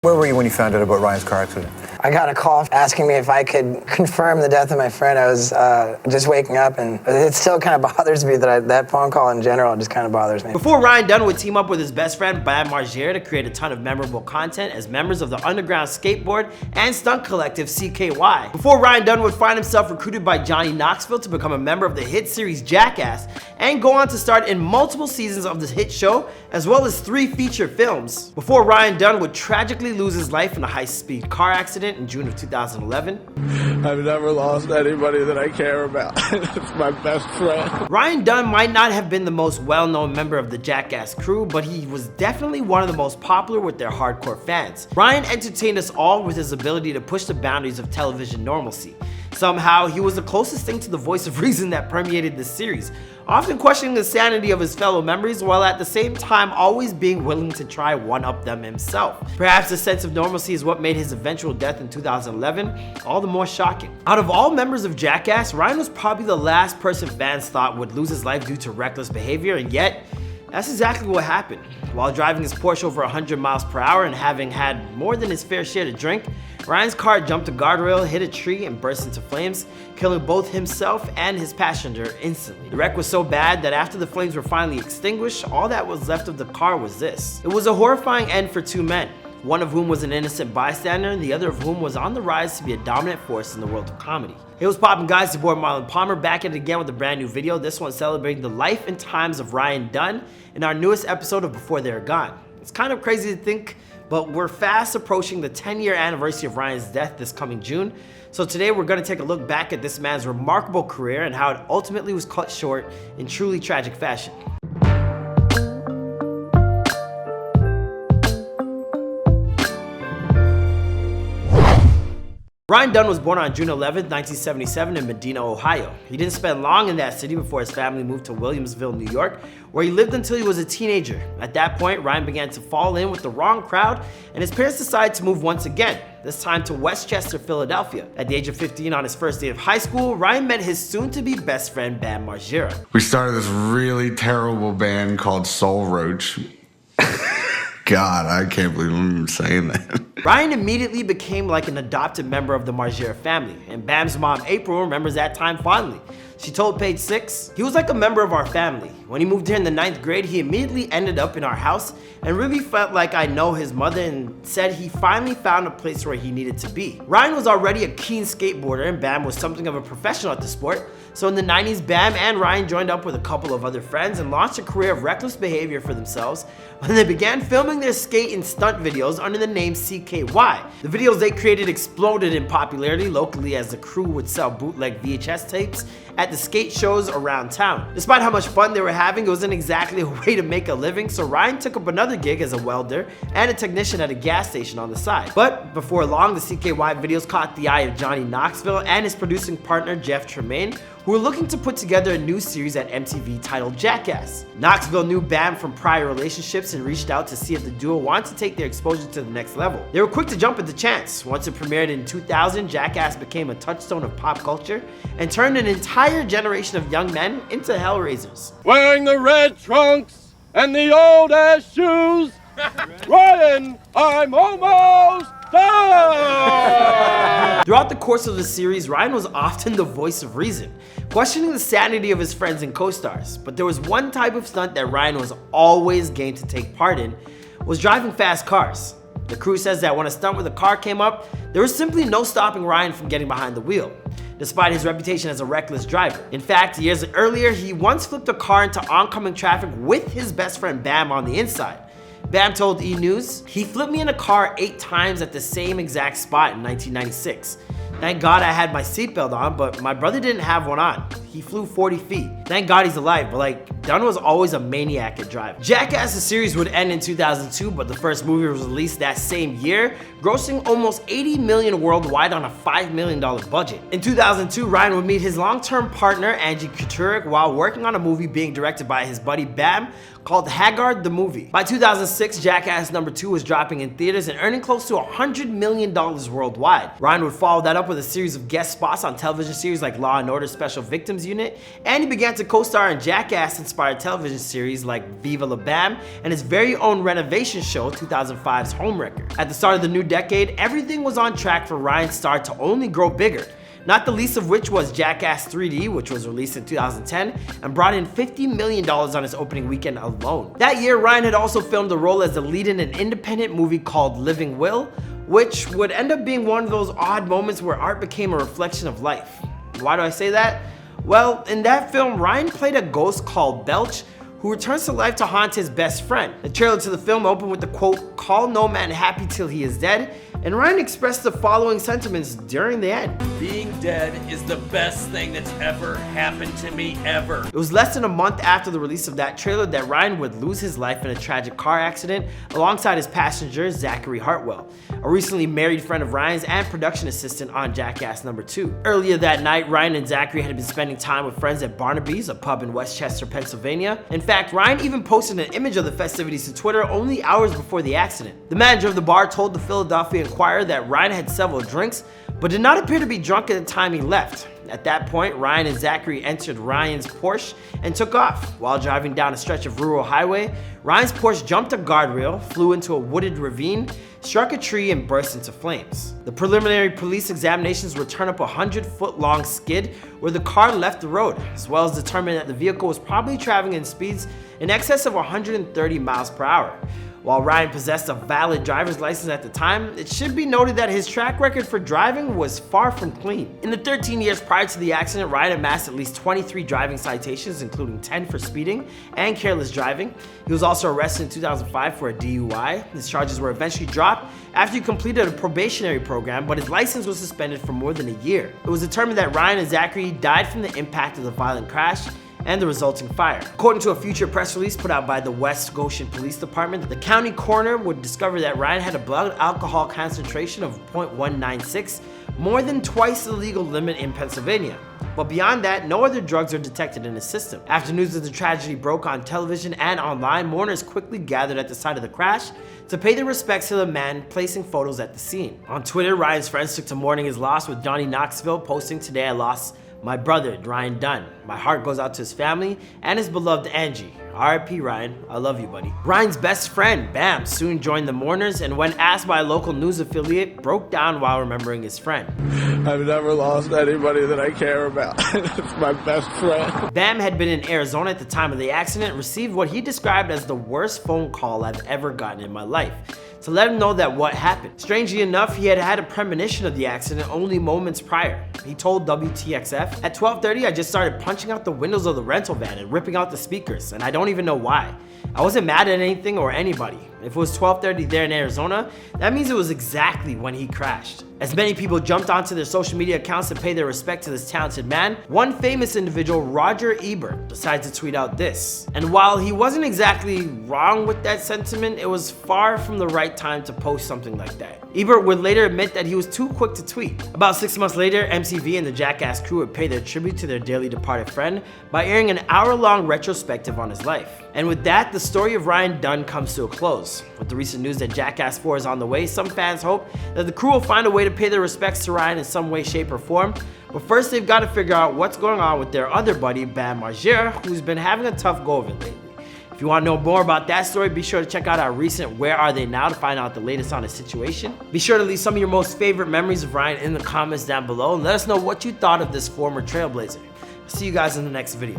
Where were you when you found out about Ryan's car accident? I got a call asking me if I could confirm the death of my friend. I was just waking up, and it still kind of bothers me that that phone call in general just kind of bothers me. Before Ryan Dunn would team up with his best friend Bam Margera to create a ton of memorable content as members of the underground skateboard and stunt collective CKY. Before Ryan Dunn would find himself recruited by Johnny Knoxville to become a member of the hit series Jackass and go on to start in multiple seasons of the hit show as well as 3 feature films. Before Ryan Dunn would tragically lose his life in a high-speed car accident in June of 2011. I've never lost anybody that I care about. It's my best friend. Ryan Dunn might not have been the most well-known member of the Jackass crew, but he was definitely one of the most popular with their hardcore fans. Ryan entertained us all with his ability to push the boundaries of television normalcy. Somehow, he was the closest thing to the voice of reason that permeated this series, often questioning the sanity of his fellow members while at the same time always being willing to try one-up them himself. Perhaps the sense of normalcy is what made his eventual death in 2011 all the more shocking. Out of all members of Jackass, Ryan was probably the last person fans thought would lose his life due to reckless behavior, and yet, that's exactly what happened. While driving his Porsche over 100 miles per hour and having had more than his fair share to drink, Ryan's car jumped a guardrail, hit a tree, and burst into flames, killing both himself and his passenger instantly. The wreck was so bad that after the flames were finally extinguished, all that was left of the car was this. It was a horrifying end for 2 men, one of whom was an innocent bystander and the other of whom was on the rise to be a dominant force in the world of comedy. Hey, what's poppin' guys, your boy Marlon Palmer back at it again with a brand new video, this one celebrating the life and times of Ryan Dunn in our newest episode of Before They're Gone. It's kind of crazy to think, but we're fast approaching the 10-year anniversary of Ryan's death this coming June. So today we're gonna take a look back at this man's remarkable career and how it ultimately was cut short in truly tragic fashion. Ryan Dunn was born on June 11, 1977 in Medina, Ohio. He didn't spend long in that city before his family moved to Williamsville, New York, where he lived until he was a teenager. At that point, Ryan began to fall in with the wrong crowd, and his parents decided to move once again, this time to Westchester, Philadelphia. At the age of 15, on his first day of high school, Ryan met his soon-to-be best friend, Bam Margera. We started this really terrible band called Soul Roach. God, I can't believe I'm saying that. Ryan immediately became like an adopted member of the Margera family, and Bam's mom, April, remembers that time fondly. She told Page 6, "He was like a member of our family. When he moved here in the 9th grade, he immediately ended up in our house and really felt like I know his mother and said he finally found a place where he needed to be." Ryan was already a keen skateboarder and Bam was something of a professional at the sport. So in the 90s, Bam and Ryan joined up with a couple of other friends and launched a career of reckless behavior for themselves when they began filming their skate and stunt videos under the name CKY. The videos they created exploded in popularity locally as the crew would sell bootleg VHS tapes at the skate shows around town. Despite how much fun they were having, it wasn't exactly a way to make a living, so Ryan took up another gig as a welder and a technician at a gas station on the side. But before long, the CKY videos caught the eye of Johnny Knoxville and his producing partner Jeff Tremaine, who were looking to put together a new series at MTV titled Jackass. Knoxville knew Bam from prior relationships and reached out to see if the duo wanted to take their exposure to the next level. They were quick to jump at the chance. Once it premiered in 2000, Jackass became a touchstone of pop culture and turned an entire generation of young men into hellraisers. Wearing the red trunks and the old ass shoes. Ryan, I'm almost done! Throughout the course of the series, Ryan was often the voice of reason, questioning the sanity of his friends and co-stars. But there was one type of stunt that Ryan was always game to take part in, was driving fast cars. The crew says that when a stunt with a car came up, there was simply no stopping Ryan from getting behind the wheel, despite his reputation as a reckless driver. In fact, years earlier, he once flipped a car into oncoming traffic with his best friend Bam on the inside. Bam told E! News, "He flipped me in a car 8 times at the same exact spot in 1996. Thank God I had my seatbelt on, but my brother didn't have one on. He flew 40 feet. Thank God he's alive, but like, Dunn was always a maniac at driving." Jackass, the series, would end in 2002, but the first movie was released that same year, grossing almost $80 million worldwide on a $5 million budget. In 2002, Ryan would meet his long-term partner, Angie Kuturik, while working on a movie being directed by his buddy Bam called Haggard the Movie. By 2006, Jackass #2 was dropping in theaters and earning close to $100 million worldwide. Ryan would follow that up with a series of guest spots on television series like Law & Order Special Victims Unit, and he began to co-star in Jackass in inspired television series like Viva La Bam and his very own renovation show, 2005's Homewrecker. At the start of the new decade, everything was on track for Ryan's star to only grow bigger. Not the least of which was Jackass 3D, which was released in 2010 and brought in $50 million on its opening weekend alone. That year, Ryan had also filmed a role as the lead in an independent movie called Living Will, which would end up being one of those odd moments where art became a reflection of life. Why do I say that? Well, in that film, Ryan played a ghost called Belch, who returns to life to haunt his best friend. The trailer to the film opened with the quote, "Call no man happy till he is dead," and Ryan expressed the following sentiments during the end. Being dead is the best thing that's ever happened to me ever. It was less than a month after the release of that trailer that Ryan would lose his life in a tragic car accident alongside his passenger, Zachary Hartwell, a recently married friend of Ryan's and production assistant on Jackass #2. Earlier that night, Ryan and Zachary had been spending time with friends at Barnaby's, a pub in Westchester, Pennsylvania. In fact, Ryan even posted an image of the festivities to Twitter only hours before the accident. The manager of the bar told the Philadelphia Inquirer that Ryan had several drinks, but did not appear to be drunk at the time he left. At that point, Ryan and Zachary entered Ryan's Porsche and took off. While driving down a stretch of rural highway, Ryan's Porsche jumped a guardrail, flew into a wooded ravine, struck a tree, and burst into flames. The preliminary police examinations would turn up a 100-foot-long skid where the car left the road, as well as determine that the vehicle was probably traveling in speeds in excess of 130 miles per hour. While Ryan possessed a valid driver's license at the time, it should be noted that his track record for driving was far from clean. In the 13 years prior to the accident, Ryan amassed at least 23 driving citations, including 10 for speeding and careless driving. He was also arrested in 2005 for a DUI. His charges were eventually dropped after he completed a probationary program, but his license was suspended for more than a year. It was determined that Ryan and Zachary died from the impact of the violent crash and the resulting fire. According to a future press release put out by the West Goshen Police Department, the county coroner would discover that Ryan had a blood alcohol concentration of 0.196, more than twice the legal limit in Pennsylvania. But beyond that, no other drugs are detected in his system. After news of the tragedy broke on television and online, mourners quickly gathered at the site of the crash to pay their respects to the man, placing photos at the scene. On Twitter, Ryan's friends took to mourning his loss, with Johnny Knoxville posting, "Today I lost my brother, Ryan Dunn. My heart goes out to his family and his beloved Angie. R.I.P. Ryan, I love you, buddy." Ryan's best friend, Bam, soon joined the mourners, and when asked by a local news affiliate, broke down while remembering his friend. "I've never lost anybody that I care about. It's my best friend." Bam had been in Arizona at the time of the accident and received what he described as the worst phone call I've ever gotten in my life, to let him know that what happened. Strangely enough, he had had a premonition of the accident only moments prior. He told WTXF, "At 12:30, I just started punching out the windows of the rental van and ripping out the speakers, and I don't even know why. I wasn't mad at anything or anybody. If it was 12:30 there in Arizona, that means it was exactly when he crashed." As many people jumped onto their social media accounts to pay their respect to this talented man, one famous individual, Roger Ebert, decided to tweet out this. And while he wasn't exactly wrong with that sentiment, it was far from the right time to post something like that. Ebert would later admit that he was too quick to tweet. About 6 months later, MTV and the Jackass Crew would pay their tribute to their dearly departed friend by airing an hour-long retrospective on his life. And with that, the story of Ryan Dunn comes to a close. With the recent news that Jackass 4 is on the way, some fans hope that the crew will find a way to pay their respects to Ryan in some way, shape, or form. But first, they've got to figure out what's going on with their other buddy, Bam Margera, who's been having a tough go of it lately. If you want to know more about that story, be sure to check out our recent Where Are They Now to find out the latest on his situation. Be sure to leave some of your most favorite memories of Ryan in the comments down below, and let us know what you thought of this former trailblazer. I'll see you guys in the next video.